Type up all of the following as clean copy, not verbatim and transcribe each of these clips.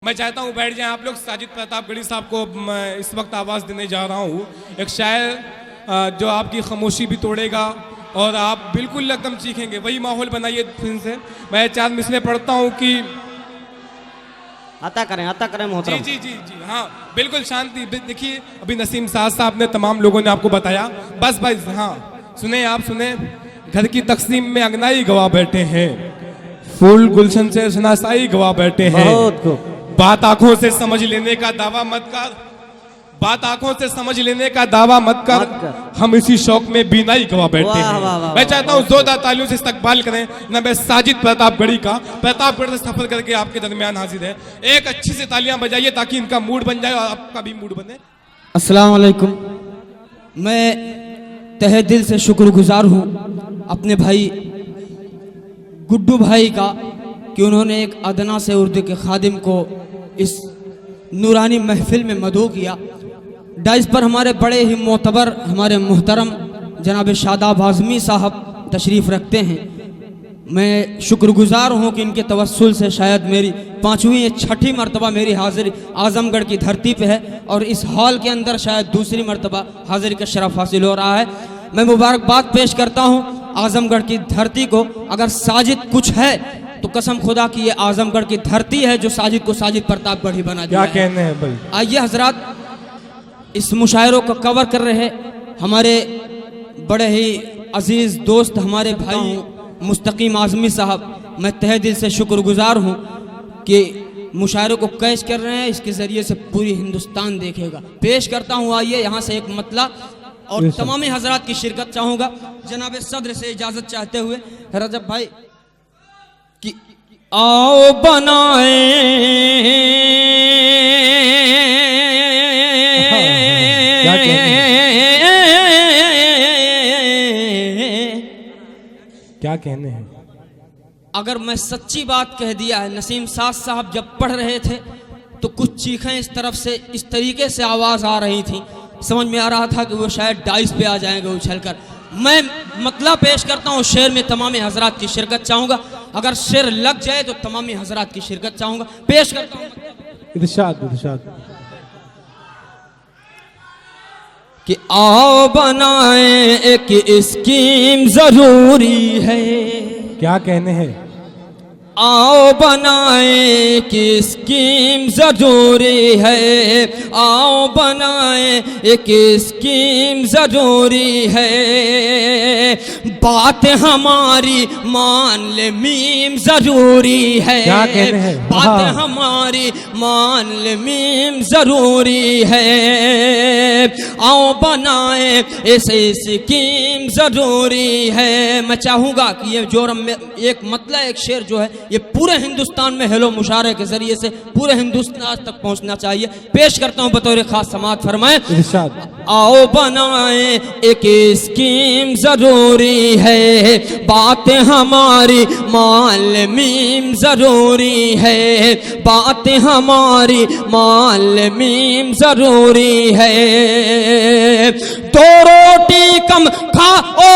मैं चाहता हूँ बैठ जाएं आप लोग। साजिद प्रतापगढ़ी साहब को मैं इस वक्त आवाज़ देने जा रहा हूँ। एक शायर जो आपकी खामोशी भी तोड़ेगा और आप बिल्कुल एकदम सीखेंगे, वही माहौल बनाइए फिर से। मैं 4 मिसलें पढ़ता हूँ कि आता करें मोहतरम। जी जी जी जी हाँ बिल्कुल शांति। देखिए अभी नसीम साहब ने तमाम लोगों ने आपको बताया, बस बस हाँ सुने, आप सुने। घर की तकसीम में अंगनाई गवा बैठे हैं, फूल गुलशन से शनासाई गवा बैठे हैं। बहुत खूब। बात आंखों से समझ लेने का दावा मत कर, बात आंखों से समझ लेने का दावा मत कर, हम इसी शौक में बीनाई गवा बैठे हैं। मैं चाहता हूँ जोरदार तालियों से इस्तकबाल करें ना मैं साजिद प्रतापगढ़ी का। प्रतापगढ़ से सफर करके आपके दरमियान हाजिर है। एक अच्छी से तालियां बजाइए ताकि इनका मूड बन जाए और आपका भी मूड बने। अस्सलाम वालेकुम। मैं तहे दिल से शुक्रगुजार हूँ अपने भाई गुड्डू भाई का कि उन्होंने एक अदना से उर्दू के खादिम को इस नूरानी महफिल में मदऊ किया। डाइस पर हमारे बड़े ही मोतबर हमारे मुहतरम जनाब शादाब आज़मी साहब तशरीफ़ रखते हैं। मैं शुक्रगुजार हूँ कि इनके तवस्सुल से शायद मेरी 5वीं या 6ठी मरतबा मेरी हाज़िरी आज़मगढ़ की धरती पे है और इस हॉल के अंदर शायद दूसरी मरतबा हाज़िरी का शरफ़ हासिल हो रहा है। मैं मुबारकबाद पेश करता हूँ आज़मगढ़ की धरती को। अगर साजिद कुछ है तो कसम खुदा की ये आज़मगढ़ की धरती है जो साजिद को साजिद प्रतापगढ़ी बना दिया। क्या कहने हैं भाई। आइए हजरात, इस मुशायरों को कवर कर रहे हमारे बड़े ही अजीज़ दोस्त हमारे भाई मुस्तकीम आज़मी साहब। मैं तहे दिल से शुक्रगुजार हूँ कि मुशायरों को कैश कर रहे हैं, इसके ज़रिए से पूरी हिंदुस्तान देखेगा। पेश करता हूँ आइए यहाँ से एक मतला और तमाम हजरात की शिरकत चाहूँगा। जनाब सदर से इजाज़त चाहते हुए रजब भाई कि आओ बनाए क्या कहने हैं। अगर मैं सच्ची बात कह दिया है, नसीम साहब जब पढ़ रहे थे तो कुछ चीखें इस तरफ से इस तरीके से आवाज़ आ रही थी, समझ में आ रहा था कि वो शायद डाइस पे आ जाएंगे उछलकर। मैं मतलब पेश करता हूँ, शेर में तमाम हजरात की शिरकत चाहूँगा। अगर शेर लग जाए तो तमाम हजरात की शिरकत चाहूँगा। पेश करता हूँ इरशाद कि आओ बनाए एक स्कीम जरूरी है। क्या कहने हैं। आओ बनाए कि स्कीम जरूरी है, आओ बनाए एक स्कीम जरूरी है, बात हमारी मान ले मीम जरूरी है। क्या कहने हैं। बात हमारी मान ले मीम जरूरी है, आओ बनाए ऐसे स्कीम जरूरी है। मैं चाहूँगा कि ये जो एक मतलब एक शेर जो है ये पूरे हिंदुस्तान में हेलो मुशारे के जरिए से पूरे हिंदुस्तान तक पहुंचना चाहिए। पेश करता हूं बतौर खास समात फरमाए। आओ बनाए एक स्कीम जरूरी है, बात हमारी माल मीम जरूरी है, बात हमारी माल मीम जरूरी है। 2 रोटी कम खाओ,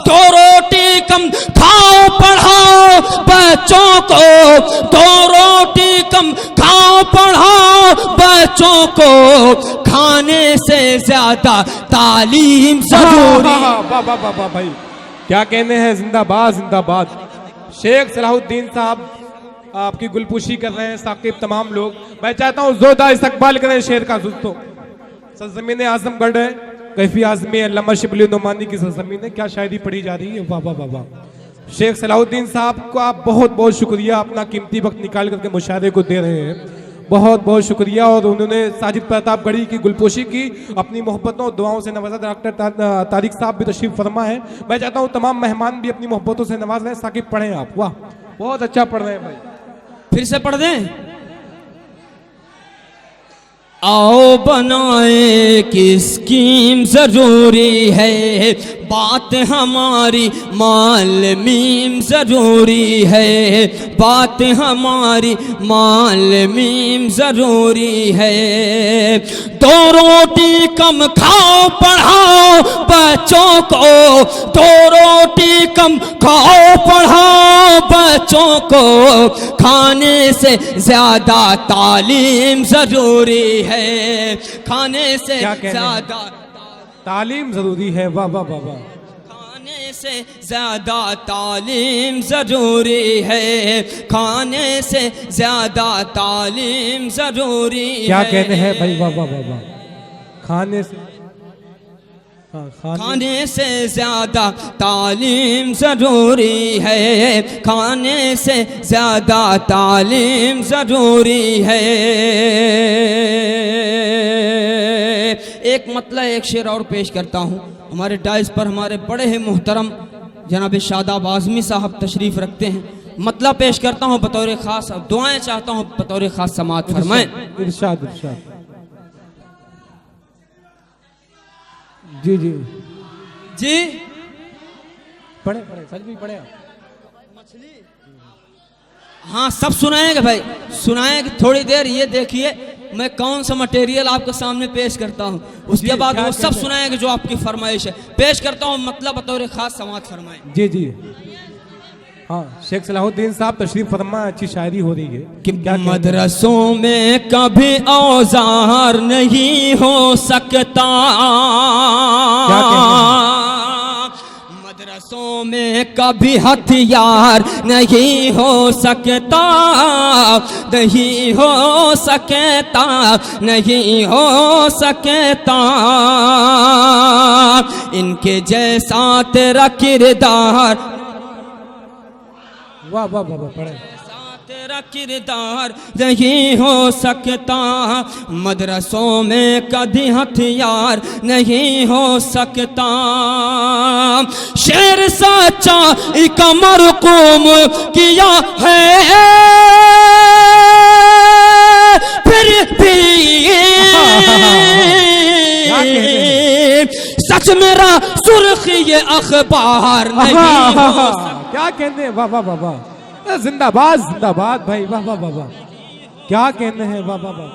2 रोटी कम खाओ पढ़ाओ बच्चों को, 2 रोटी कम खाओ पढ़ाओ बच्चों को, खाने से ज्यादा तालीम जरूरी। वाह भाई क्या कहने हैं। जिंदाबाद जिंदाबाद। शेख सलाहुद्दीन साहब आपकी गुलपुशी कर रहे हैं, साकिब तमाम लोग। मैं चाहता हूँ जोरदार इस्तकबाल करें शेर का। दोस्तों सरजमीन आजमगढ़ है, कैफी आजमी अल्लामा शिबली नुमानी की सरजमीन है। क्या शायरी पढ़ी जा रही है। वाह वाह वाह वाह। शेख सलाहुद्दीन साहब को आप बहुत बहुत शुक्रिया, अपना कीमती वक्त निकाल करके मुशायरे को दे रहे हैं। बहुत बहुत शुक्रिया। और उन्होंने साजिद प्रतापगढ़ी की गुलपोशी की, अपनी मोहब्बतों और दुआओं से नवाजा। डॉक्टर तारिक साहब भी तशरीफ फरमा है। मैं चाहता हूँ तमाम मेहमान भी अपनी मोहब्बतों से नवाज रहे हैं। साकिब पढ़ें आप। वाह बहुत अच्छा पढ़ रहे हैं भाई। फिर से पढ़ दें। आओ बनाए कि स्कीम जरूरी है, बात हमारी माल मीम जरूरी है, बात हमारी माल मीम जरूरी है। दो रोटी कम खाओ पढ़ाओ बच्चों को, दो रोटी कम खाओ पढ़ाओ बच्चों को, खाने से ज्यादा तालीम जरूरी है, खाने से ज्यादा तालीम जरूरी है। वाह वाह वाह वाह। खाने से ज्यादा तालीम जरूरी है, खाने से ज्यादा तालीम जरूरी है। क्या कहते हैं भाई? वाह वाह वाह वाह। खाने से, हाँ, खाने से ज्यादा तालीम जरूरी है, खाने से ज्यादा तालीम जरूरी है। एक मतलब एक शेर और पेश करता हूँ। हमारे डाइस पर हमारे बड़े ही मुहतरम जनाब शादाब आज़मी साहब तशरीफ़ रखते हैं। मतलब पेश करता हूँ बतौर ख़ास, दुआएं चाहता हूँ बतौर ख़ास समाअत फरमाएं। इरशाद इरशाद। जी जी जी पढ़े पढ़े सच भी पढ़े। हाँ सब सुनाएंगे भाई, सुनाएंगे। थोड़ी देर ये देखिए मैं कौन सा मटेरियल आपके सामने पेश करता हूँ, उसके बाद वो सब सुनाएंगे जो आपकी फरमाइश है। पेश करता हूँ मतलब बतौर खास समाअत फरमाएं। जी जी हाँ। शेख सलाहुद्दीन साहब तशरीफ फरमा, अच्छी शायरी हो रही है कि क्या मदरसों में कभी औजार नहीं हो सकता, मदरसों में कभी हथियार नहीं हो सकता, नहीं हो सकता, नहीं हो सकता, इनके जैसा तेरा किरदार। वाह वाह वाह पढ़े। तेरा किरदार नहीं हो सकता, मदरसों में कभी हथियार नहीं हो सकता, शेर सच्चा कमर कुम किया है फिर भी सच मेरा सुर्खी ये अखबार नहीं हो सकता। क्या कहते हैं? वाह वाह वाह वाह। जिंदाबाद जिंदाबाद भाई। वाह वाह वाह वाह। क्या कहते हैं? वाह वाह वाह।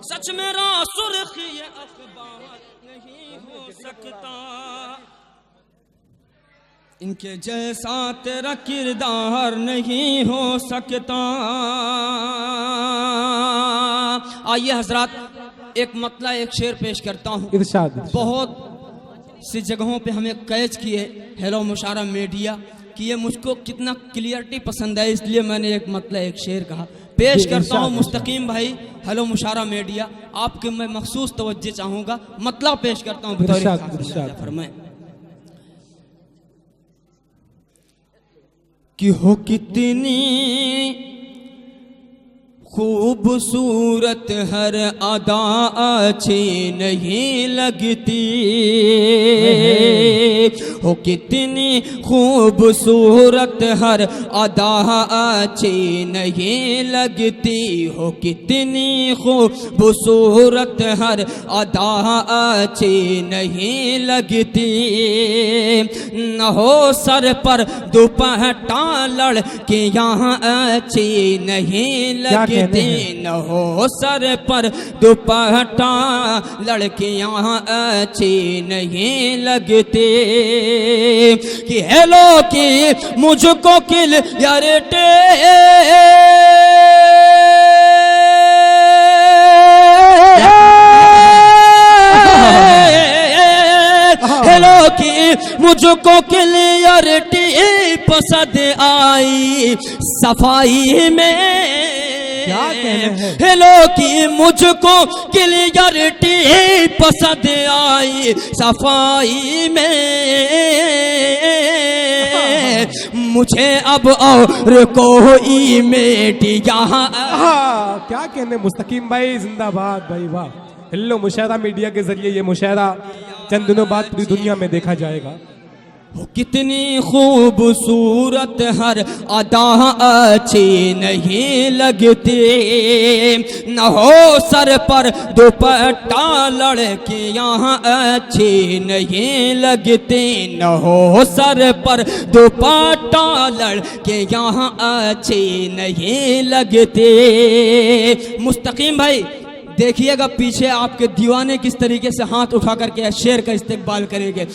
सच मेरा सुर्खी ये अखबार नहीं हो सकता, इनके जैसा तेरा किरदार नहीं हो सकता। आइए हजरात एक मतलब एक शेर पेश करता हूँ। इरशाद। बहुत सी जगहों पे हमें कैच किए हेलो मुशारा मीडिया कि ये मुझको कितना क्लियरिटी पसंद है, इसलिए मैंने एक मतलब एक शेर कहा। पेश करता हूँ मुस्तकीम भाई हेलो मुशारा मीडिया, आपके मैं मखसूस तवज्जो चाहूँगा। मतलब पेश करता हूँ फरमाएं कि हो कितनी खूबसूरत हर अदा अच्छी नहीं लगती, हो कितनी खूबसूरत हर अदा अच्छी नहीं लगती, हो कितनी खूबसूरत हर अदा अच्छी नहीं लगती, न हो सर पर दुपट्टा लड़के यहाँ अच्छी नहीं लगती, न हो सर पर दुपट्टा लड़कियां अच्छी नहीं लगती, कि हेलो की मुझको क्लियरिटी हेलो की मुझको क्लियरिटी पसंद आई सफाई में, क्या कहना है? हेलो की मुझको क्लियरिटी पसंद आई सफाई में, मुझे अब और कोई मीडिया। क्या कहने मुस्तकीम भाई जिंदाबाद भाई। वाह। हेलो मुशायरा मीडिया के जरिए ये मुशायरा चंद दिनों बाद पूरी दुनिया में देखा जाएगा। कितनी खूबसूरत हर अदा अच्छी नहीं लगती, न हो सर पर दुपट्टा लड़के यहाँ अच्छी नहीं लगती, न हो सर पर दुपट्टा लड़के यहाँ अच्छी नहीं लगती। मुस्तकीम भाई देखिएगा पीछे आपके दीवाने किस तरीके से हाथ उठा करके शेर का इस्तेकबाल करेंगे।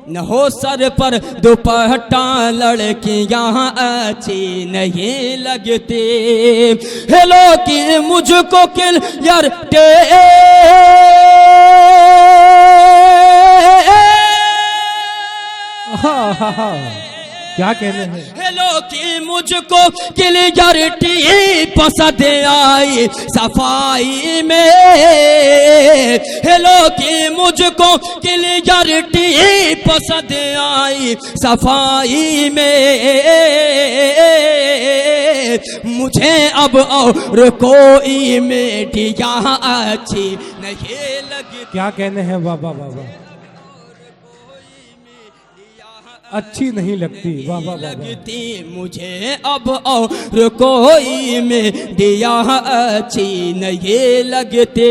न हो सर पर दुपट्टा लड़की यहाँ अच्छी नहीं लगती, हेलो कि मुझको किल यार क्या कहने हैं। हेलो कि मुझको क्लियरिटी पसंद आई सफाई में, हेलो कि मुझको क्लियरिटी पसंद आई सफाई में, मुझे अब और कोई मीडिया अच्छी नहीं लगी। क्या कहने हैं बाबा बाबा, अच्छी नहीं लगती वाह वाह लगती मुझे अब और कोई में दिया अच्छी नहीं लगती।